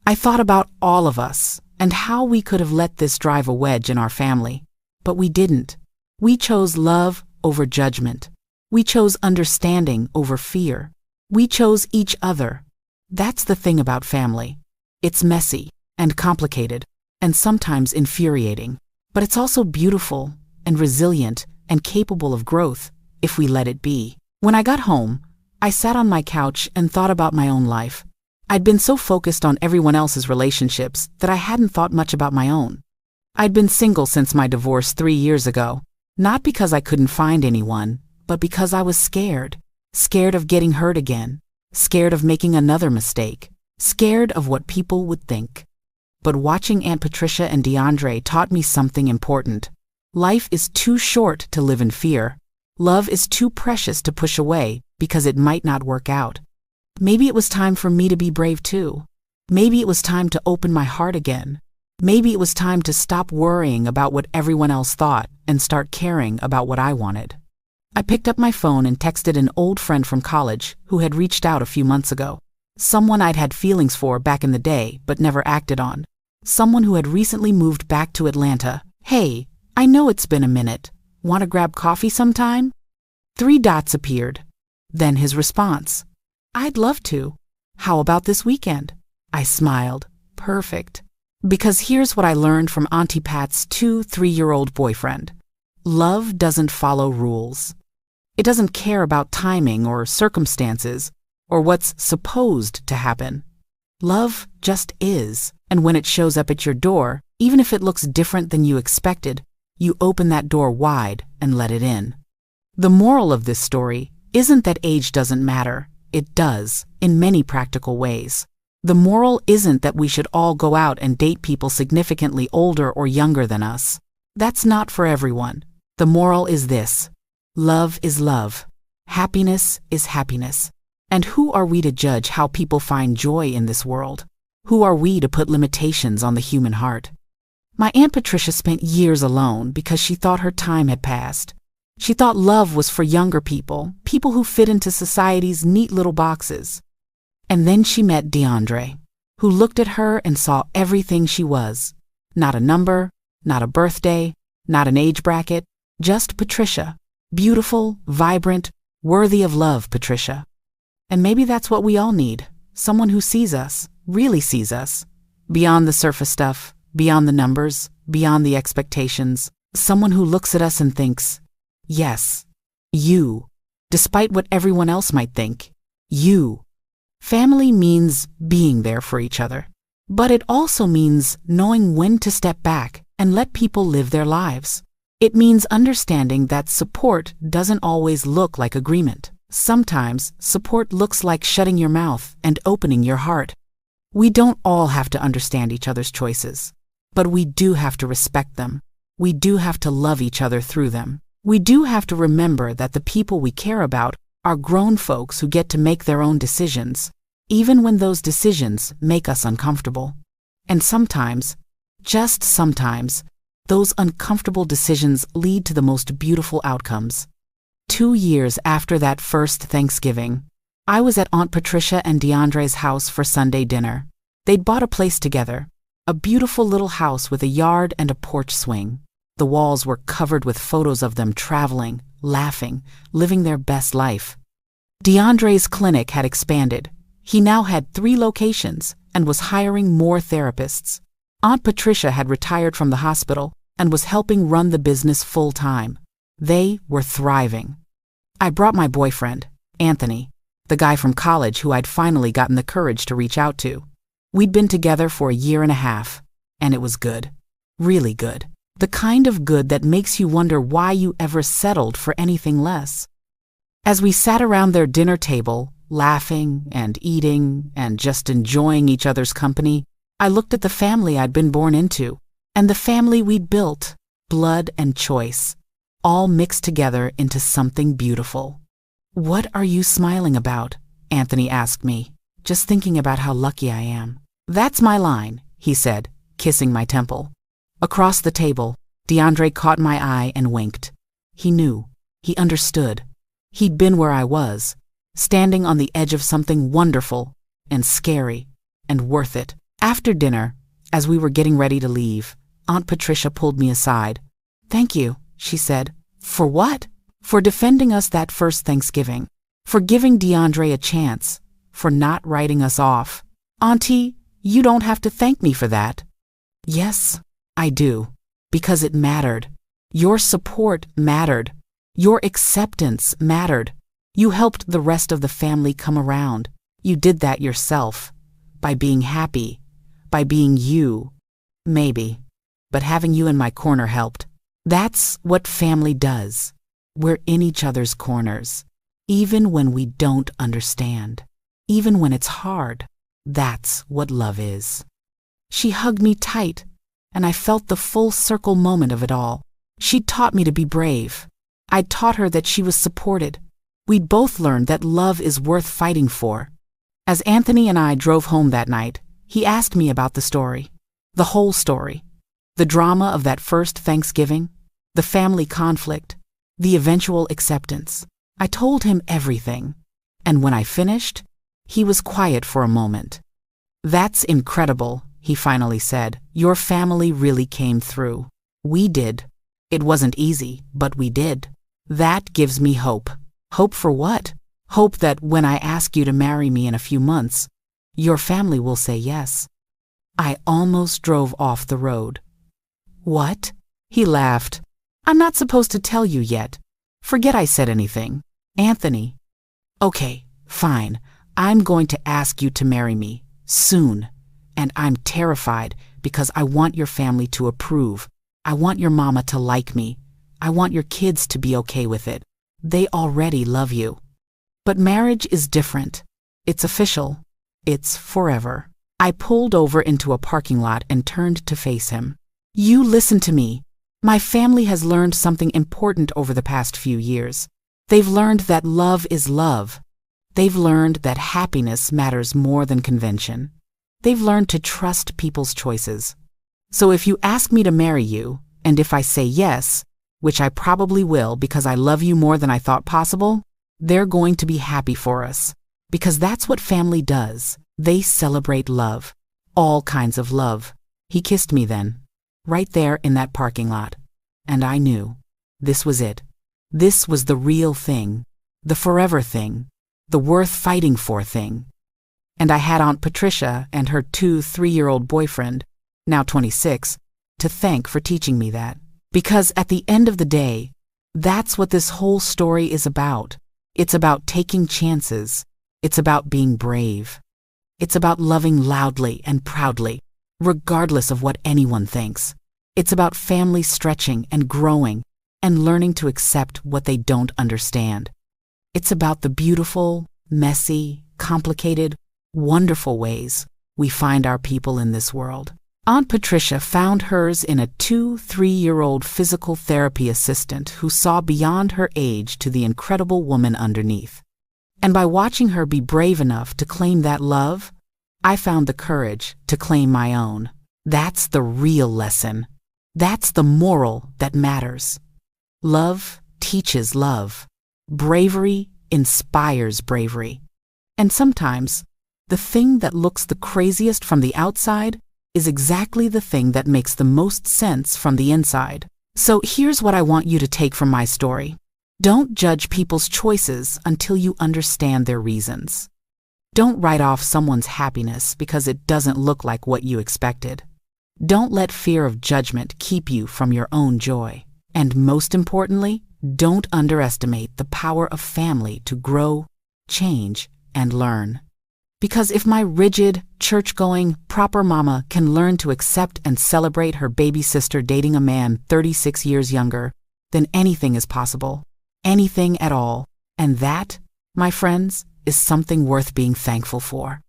I thought about all of us and how we could have let this drive a wedge in our family, but we didn't. We chose love over judgment. We chose understanding over fear. We chose each other. That's the thing about family. It's messy and complicated and sometimes infuriating, but it's also beautiful and resilient and capable of growth if we let it be. When I got home, I sat on my couch and thought about my own life. I'd been so focused on everyone else's relationships that I hadn't thought much about my own. I'd been single since my divorce 3 years ago, not because I couldn't find anyone, but because I was scared. Scared of getting hurt again. Scared of making another mistake. Scared of what people would think. But watching Aunt Patricia and DeAndre taught me something important. Life is too short to live in fear. Love is too precious to push away because it might not work out. Maybe it was time for me to be brave too. Maybe it was time to open my heart again. Maybe it was time to stop worrying about what everyone else thought and start caring about what I wanted. I picked up my phone and texted an old friend from college who had reached out a few months ago. Someone I'd had feelings for back in the day but never acted on. Someone who had recently moved back to Atlanta. "Hey, I know it's been a minute. Want to grab coffee sometime?" 3 dots appeared. Then his response. "I'd love to. How about this weekend?" I smiled. Perfect. Because here's what I learned from Auntie Pat's 2-3-year-old boyfriend. Love doesn't follow rules. It doesn't care about timing or circumstances or what's supposed to happen. Love just is, and when it shows up at your door, even if it looks different than you expected, you open that door wide and let it in. The moral of this story isn't that age doesn't matter. It does, in many practical ways. The moral isn't that we should all go out and date people significantly older or younger than us. That's not for everyone. The moral is this: love is love. Happiness is happiness. And who are we to judge how people find joy in this world? Who are we to put limitations on the human heart? My Aunt Patricia spent years alone because she thought her time had passed. She thought love was for younger people, people who fit into society's neat little boxes. And then she met DeAndre, who looked at her and saw everything she was. Not a number, not a birthday, not an age bracket, just Patricia. Beautiful, vibrant, worthy of love Patricia. And maybe that's what we all need. Someone who sees us, really sees us. Beyond the surface stuff, beyond the numbers, beyond the expectations. Someone who looks at us and thinks, yes, you. Despite what everyone else might think, you. Family means being there for each other. But it also means knowing when to step back and let people live their lives. It means understanding that support doesn't always look like agreement. Sometimes support looks like shutting your mouth and opening your heart. We don't all have to understand each other's choices, but we do have to respect them. We do have to love each other through them. We do have to remember that the people we care about are grown folks who get to make their own decisions, even when those decisions make us uncomfortable. And sometimes, just sometimes, those uncomfortable decisions lead to the most beautiful outcomes. 2 years after that first Thanksgiving, I was at Aunt Patricia and DeAndre's house for Sunday dinner. They'd bought a place together, a beautiful little house with a yard and a porch swing. The walls were covered with photos of them traveling, laughing, living their best life. DeAndre's clinic had expanded. He now had 3 locations, and was hiring more therapists. Aunt Patricia had retired from the hospital and was helping run the business full-time. They were thriving. I brought my boyfriend, Anthony, the guy from college who I'd finally gotten the courage to reach out to. We'd been together for a year and a half, and it was good. Really good. The kind of good that makes you wonder why you ever settled for anything less. As we sat around their dinner table, laughing and eating and just enjoying each other's company, I looked at the family I'd been born into, and the family we'd built, blood and choice, all mixed together into something beautiful. "What are you smiling about?" Anthony asked me, just thinking about how lucky I am. "That's my line," he said, kissing my temple. Across the table, DeAndre caught my eye and winked. He knew. He understood. He'd been where I was, standing on the edge of something wonderful and scary and worth it. After dinner, as we were getting ready to leave, Aunt Patricia pulled me aside. "Thank you," she said. "For what?" "For defending us that first Thanksgiving. For giving DeAndre a chance. For not writing us off. Auntie, you don't have to thank me for that." "Yes, I do. Because it mattered. Your support mattered. Your acceptance mattered. You helped the rest of the family come around. You did that yourself. By being happy. By being you. Maybe. But having you in my corner helped. That's what family does. We're in each other's corners. Even when we don't understand. Even when it's hard. That's what love is." She hugged me tight, and I felt the full circle moment of it all. She'd taught me to be brave. I'd taught her that she was supported. We'd both learned that love is worth fighting for. As Anthony and I drove home that night, he asked me about the story. The whole story. The drama of that first Thanksgiving, the family conflict, the eventual acceptance. I told him everything, and when I finished, he was quiet for a moment. "That's incredible," he finally said. "Your family really came through. We did. It wasn't easy, but we did. That gives me hope." "Hope for what?" "Hope that when I ask you to marry me in a few months, your family will say yes." I almost drove off the road. "What?" He laughed. "I'm not supposed to tell you yet. Forget I said anything. Anthony." "Okay, fine. I'm going to ask you to marry me. Soon. And I'm terrified because I want your family to approve. I want your mama to like me. I want your kids to be okay with it. They already love you. But marriage is different. It's official. It's forever." I pulled over into a parking lot and turned to face him. "You listen to me. My family has learned something important over the past few years. They've learned that love is love. They've learned that happiness matters more than convention. They've learned to trust people's choices. So if you ask me to marry you, and if I say yes, which I probably will because I love you more than I thought possible, they're going to be happy for us. Because that's what family does. They celebrate love. All kinds of love." He kissed me then, right there in that parking lot. And I knew. This was it. This was the real thing. The forever thing. The worth fighting for thing. And I had Aunt Patricia and her 3-year-old boyfriend, now 26, to thank for teaching me that. Because at the end of the day, that's what this whole story is about. It's about taking chances. It's about being brave. It's about loving loudly and proudly, regardless of what anyone thinks. It's about family stretching and growing and learning to accept what they don't understand. It's about the beautiful, messy, complicated, wonderful ways we find our people in this world. Aunt Patricia found hers in a 3-year-old physical therapy assistant who saw beyond her age to the incredible woman underneath. And by watching her be brave enough to claim that love, I found the courage to claim my own. That's the real lesson. That's the moral that matters. Love teaches love. Bravery inspires bravery. And sometimes, the thing that looks the craziest from the outside is exactly the thing that makes the most sense from the inside. So here's what I want you to take from my story. Don't judge people's choices until you understand their reasons. Don't write off someone's happiness because it doesn't look like what you expected. Don't let fear of judgment keep you from your own joy. And most importantly, don't underestimate the power of family to grow, change, and learn. Because if my rigid, church-going, proper mama can learn to accept and celebrate her baby sister dating a man 36 years younger, then anything is possible. Anything at all. And that, my friends, is something worth being thankful for.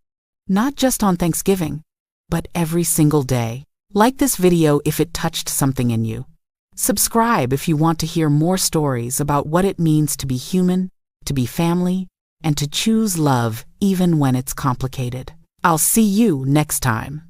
Not just on Thanksgiving, but every single day. Like this video if it touched something in you. Subscribe if you want to hear more stories about what it means to be human, to be family, and to choose love even when it's complicated. I'll see you next time.